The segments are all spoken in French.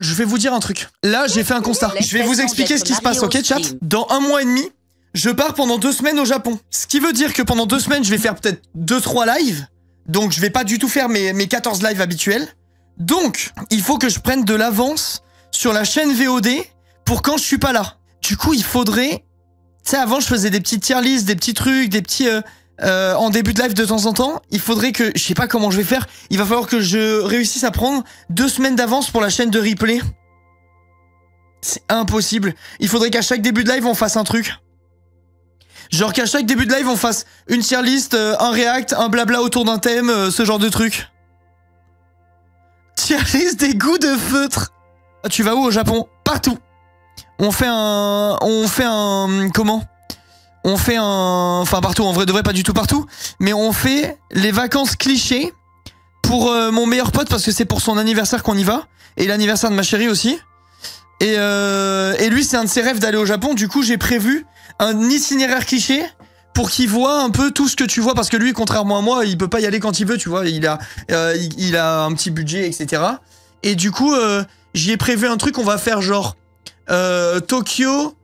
Je vais vous dire un truc. Là, j'ai fait un constat. Je vais vous expliquer ce qui se passe, ok, chat? Dans 1 mois et demi, je pars pendant 2 semaines au Japon. Ce qui veut dire que pendant 2 semaines, je vais faire peut-être 2-3 lives. Donc, je vais pas du tout faire mes 14 lives habituels. Donc, il faut que je prenne de l'avance sur la chaîne VOD pour quand je suis pas là. Du coup, il faudrait... Tu sais, avant, je faisais des petites tier lists, des petits trucs, des petits... en début de live de temps en temps, il faudrait que... Je sais pas comment je vais faire. Il va falloir que je réussisse à prendre 2 semaines d'avance pour la chaîne de replay. C'est impossible. Il faudrait qu'à chaque début de live, on fasse un truc. Genre qu'à chaque début de live, on fasse une tier list, un react, un blabla autour d'un thème, ce genre de truc. Tier list des goûts de feutre. Tu vas où au Japon? Partout. On fait un... Comment? On fait un... Enfin, partout, en vrai de vrai, pas du tout partout. Mais on fait les vacances clichés pour mon meilleur pote, parce que c'est pour son anniversaire qu'on y va. Et l'anniversaire de ma chérie aussi. Et lui, c'est un de ses rêves d'aller au Japon. Du coup, j'ai prévu un itinéraire cliché pour qu'il voit un peu tout ce que tu vois. Parce que lui, contrairement à moi, il peut pas y aller quand il veut, tu vois. Il a un petit budget, etc. Et du coup, j'y ai prévu un truc. On va faire genre Tokyo,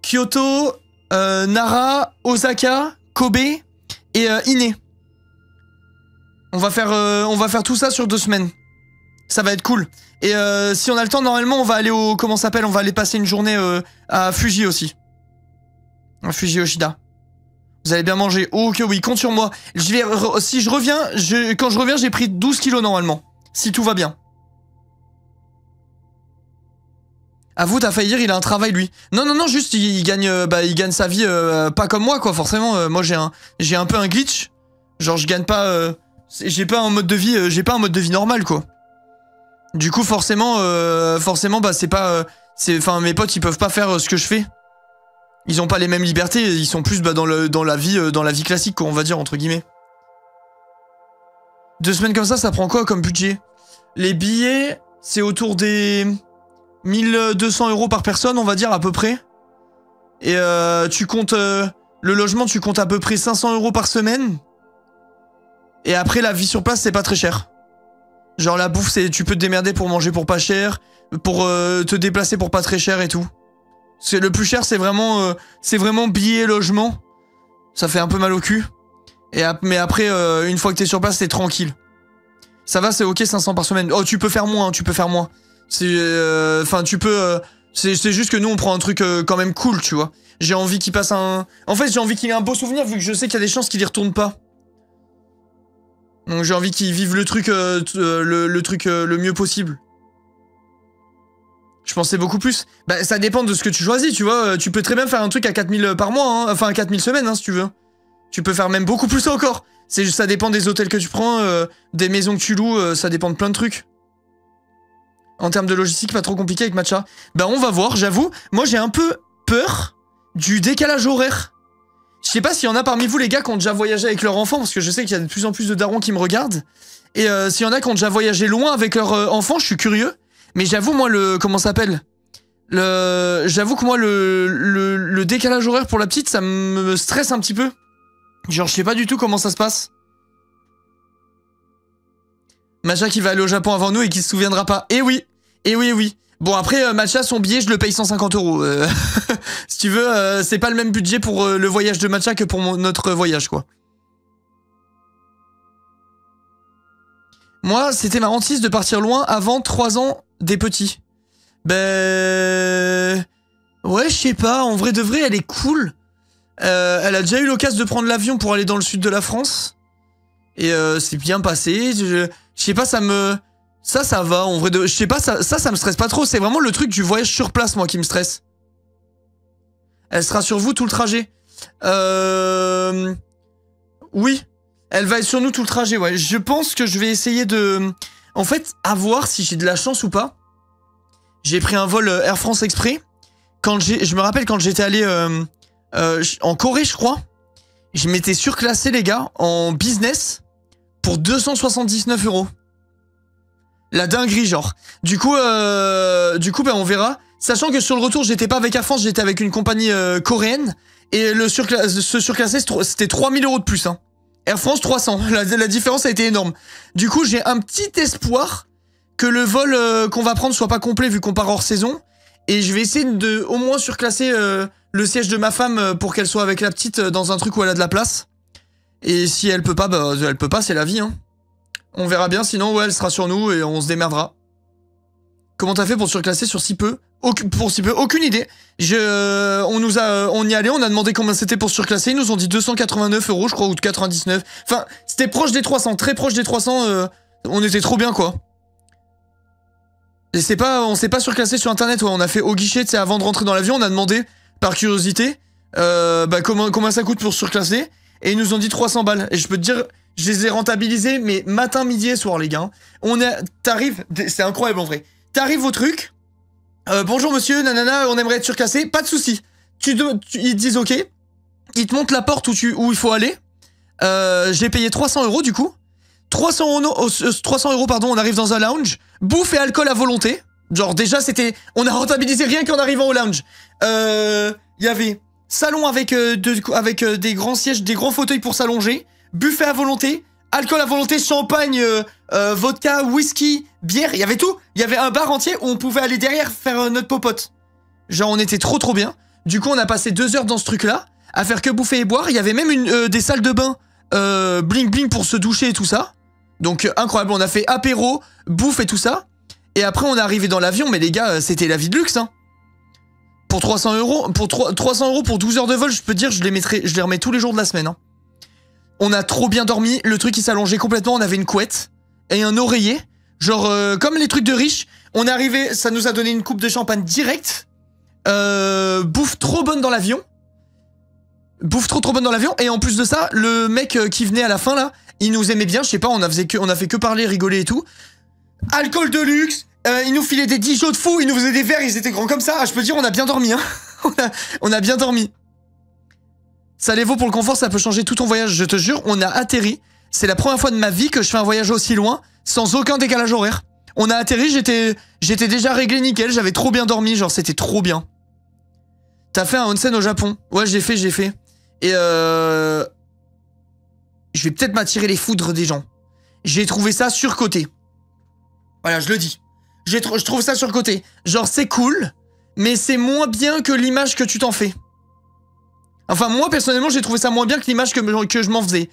Kyoto... Nara, Osaka, Kobe et Ine. On va faire tout ça sur 2 semaines. Ça va être cool. Et si on a le temps, normalement, on va aller au... Comment ça s'appelle? On va aller passer une journée à Fuji aussi. À Fuji Yoshida. Vous allez bien manger. Oh, ok, oui, compte sur moi. Si je reviens, quand je reviens, j'ai pris 12 kilos normalement. Si tout va bien. Avoue, t'as failli dire, il a un travail, lui. Non, juste, il gagne sa vie, pas comme moi, quoi, forcément. Moi, j'ai un peu un glitch. Genre, je gagne pas, j'ai pas un mode de vie normal, quoi. Du coup, forcément, bah, c'est pas, enfin, mes potes, ils peuvent pas faire ce que je fais. Ils ont pas les mêmes libertés, ils sont plus, bah, dans la vie classique, quoi, on va dire, entre guillemets. 2 semaines comme ça prend quoi comme budget? Les billets, c'est autour des... 1200 € par personne, on va dire, à peu près. Et tu comptes... le logement, tu comptes à peu près 500 € par semaine. Et après, la vie sur place, c'est pas très cher. Genre, la bouffe, tu peux te démerder pour manger pour pas cher, pour te déplacer pour pas très cher et tout. Le plus cher, c'est vraiment billets et logement. Ça fait un peu mal au cul. Mais après, une fois que t'es sur place, t'es tranquille. Ça va, c'est ok, 500 par semaine. Oh, tu peux faire moins, tu peux faire moins. Enfin, tu peux... c'est juste que nous, on prend un truc quand même cool, tu vois. J'ai envie qu'il passe un... En fait, j'ai envie qu'il ait un beau souvenir, vu que je sais qu'il y a des chances qu'il y retourne pas. Donc j'ai envie qu'il vive le truc, le mieux possible. Je pensais beaucoup plus. Bah, ça dépend de ce que tu choisis, tu vois. Tu peux très bien faire un truc à 4000 par mois, hein. Enfin, à 4000 semaines, hein, si tu veux. Tu peux faire même beaucoup plus encore. Ça dépend des hôtels que tu prends, des maisons que tu loues, ça dépend de plein de trucs. En termes de logistique, pas trop compliqué avec Matcha. Bah on va voir, j'avoue. Moi j'ai un peu peur du décalage horaire. Je sais pas s'il y en a parmi vous les gars qui ont déjà voyagé avec leur enfant, parce que je sais qu'il y a de plus en plus de darons qui me regardent. Et s'il y en a qui ont déjà voyagé loin avec leur enfant, je suis curieux. Mais j'avoue moi comment ça s'appelle? J'avoue que moi le décalage horaire pour la petite, ça me stresse un petit peu. Genre je sais pas du tout comment ça se passe. Matcha qui va aller au Japon avant nous et qui se souviendra pas. Eh oui. Bon après, Matcha, son billet, je le paye 150 €. Si tu veux, c'est pas le même budget pour le voyage de Matcha que pour notre voyage, quoi. Moi, c'était ma hantise de partir loin avant 3 ans des petits. Ben... Ouais, je sais pas, en vrai de vrai, elle est cool. Elle a déjà eu l'occasion de prendre l'avion pour aller dans le sud de la France. Et c'est bien passé. Je sais pas, ça va, en vrai de... Je sais pas, ça me stresse pas trop. C'est vraiment le truc du voyage sur place, moi, qui me stresse. Elle sera sur vous tout le trajet. Oui. Elle va être sur nous tout le trajet, ouais. Je pense que je vais essayer de... En fait, à voir si j'ai de la chance ou pas. J'ai pris un vol Air France Express. Je me rappelle quand j'étais allé en Corée, je crois. Je m'étais surclassé, les gars, en business pour 279 €. La dinguerie, genre. Du coup, ben, on verra. Sachant que sur le retour, j'étais pas avec Air France, j'étais avec une compagnie coréenne. Et se surclasser, c'était 3000 € de plus, hein. Air France, 300. La différence a été énorme. Du coup, j'ai un petit espoir que le vol qu'on va prendre soit pas complet vu qu'on part hors saison. Et je vais essayer de au moins surclasser le siège de ma femme pour qu'elle soit avec la petite dans un truc où elle a de la place. Et si elle peut pas, bah elle peut pas, c'est la vie, hein. On verra bien, sinon ouais, elle sera sur nous et on se démerdera. Comment t'as fait pour surclasser sur si peu? Pour si peu, aucune idée. On y allait, on a demandé combien c'était pour surclasser, ils nous ont dit 289 €, je crois, ou 99. Enfin, c'était proche des 300, très proche des 300, on était trop bien, quoi. Et on s'est pas surclassé sur internet, ouais, on a fait au guichet, tu sais, avant de rentrer dans l'avion, on a demandé, par curiosité, combien ça coûte pour surclasser, et ils nous ont dit 300 balles. Et je peux te dire, je les ai rentabilisés, mais matin, midi et soir, les gars. T'arrives, c'est incroyable en vrai. T'arrives au truc, bonjour monsieur, nanana, on aimerait être surclassé, pas de souci. Ils te disent ok, ils te montrent la porte où il faut aller. J'ai payé 300 € du coup. 300 €, pardon, on arrive dans un lounge, bouffe et alcool à volonté. Genre déjà on a rentabilisé rien qu'en arrivant au lounge. Il y avait salon avec des grands sièges, des grands fauteuils pour s'allonger, buffet à volonté, alcool à volonté, champagne, vodka, whisky, bière, il y avait tout. Il y avait un bar entier où on pouvait aller derrière faire notre popote. Genre on était trop bien. Du coup on a passé 2 heures dans ce truc là, à faire que bouffer et boire. Il y avait même des salles de bain bling bling pour se doucher et tout ça. Donc incroyable, on a fait apéro, bouffe et tout ça. Et après on est arrivé dans l'avion, mais les gars, c'était la vie de luxe, hein. Pour 300 €, 300 € pour 12 heures de vol, je peux te dire, je les remets tous les jours de la semaine, hein. On a trop bien dormi, le truc il s'allongeait complètement, on avait une couette et un oreiller. Genre, comme les trucs de riches, on est arrivé, ça nous a donné une coupe de champagne direct. Bouffe trop bonne dans l'avion. Bouffe trop bonne dans l'avion. Et en plus de ça, le mec qui venait à la fin là, il nous aimait bien, je sais pas, on a fait que parler, rigoler et tout. Alcool de luxe, il nous filait des Dijon de fou, il nous faisait des verres, ils étaient grands comme ça. Ah, je peux dire, on a bien dormi, hein. on a bien dormi. Ça les vaut pour le confort, ça peut changer tout ton voyage, je te jure. On a atterri. C'est la première fois de ma vie que je fais un voyage aussi loin, sans aucun décalage horaire. On a atterri, j'étais déjà réglé nickel, j'avais trop bien dormi, genre c'était trop bien. T'as fait un onsen au Japon? Ouais, j'ai fait. Et je vais peut-être m'attirer les foudres des gens. J'ai trouvé ça surcoté. Voilà, je le dis. Je trouve ça surcoté. Genre c'est cool, mais c'est moins bien que l'image que tu t'en fais. Enfin, moi, personnellement, j'ai trouvé ça moins bien que l'image que je m'en faisais.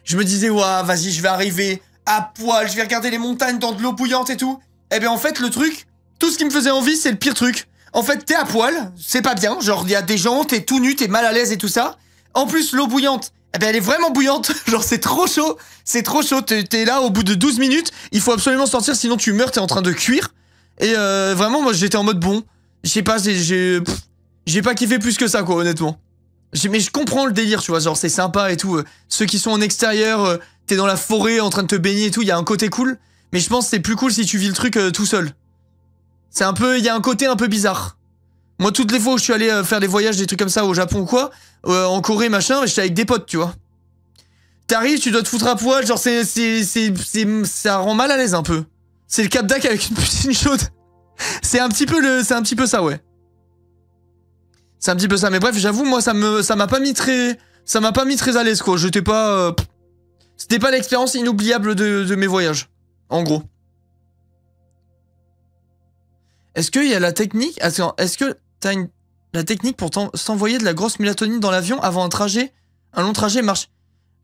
Je me disais, ouah, vas-y, je vais arriver à poil, je vais regarder les montagnes dans de l'eau bouillante et tout. Eh bien, en fait, le truc, tout ce qui me faisait envie, c'est le pire truc. En fait, t'es à poil, c'est pas bien. Genre, il y a des gens, t'es tout nu, t'es mal à l'aise et tout ça. En plus, l'eau bouillante, eh ben, elle est vraiment bouillante. Genre, c'est trop chaud. C'est trop chaud. T'es là, au bout de 12 minutes, il faut absolument sortir, sinon tu meurs, t'es en train de cuire. Et vraiment, moi, j'étais en mode bon. Je sais pas, j'ai pas kiffé plus que ça, quoi, honnêtement. Mais je comprends le délire, tu vois, genre c'est sympa et tout. Ceux qui sont en extérieur, t'es dans la forêt en train de te baigner et tout, il y a un côté cool. Mais je pense que c'est plus cool si tu vis le truc tout seul. C'est un peu, il y a un côté un peu bizarre. Moi, toutes les fois où je suis allé faire des voyages, des trucs comme ça au Japon ou quoi, en Corée, machin, j'étais avec des potes, tu vois. T'arrives, tu dois te foutre à poil, genre ça rend mal à l'aise un peu. C'est le Cap d'Ac avec une piscine chaude. C'est un petit peu ça, ouais. C'est un petit peu ça, mais bref, j'avoue, moi, ça m'a pas mis très à l'aise, quoi. J'étais pas, c'était pas l'expérience inoubliable de mes voyages, en gros. Est-ce qu'il y a la technique, attends, est-ce que t'as la technique pour s'envoyer de la grosse mélatonine dans l'avion avant un long trajet marche?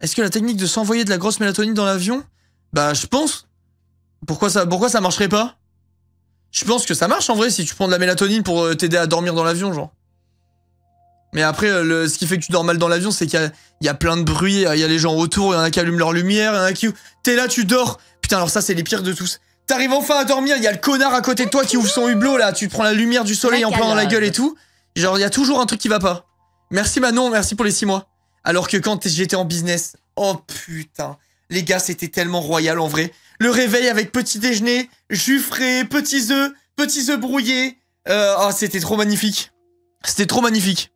Est-ce que la technique de s'envoyer de la grosse mélatonine dans l'avion? Bah, je pense. Pourquoi ça marcherait pas? Je pense que ça marche, en vrai, si tu prends de la mélatonine pour t'aider à dormir dans l'avion, genre. Mais après, ce qui fait que tu dors mal dans l'avion, c'est qu'il y a plein de bruit, il y a les gens autour, il y en a qui allument leur lumière, il y en a qui... T'es là, tu dors. Putain, alors ça, c'est les pires de tous. T'arrives enfin à dormir, il y a le connard à côté de toi qui ouvre son hublot, là. Tu te prends la lumière du soleil en plein dans la gueule et tout. Genre, il y a toujours un truc qui va pas. Merci Manon, merci pour les 6 mois. Alors que quand j'étais en business... Oh putain. Les gars, c'était tellement royal, en vrai. Le réveil avec petit déjeuner, jus frais, petits œufs brouillés. Oh, c'était trop magnifique. C'était trop magnifique.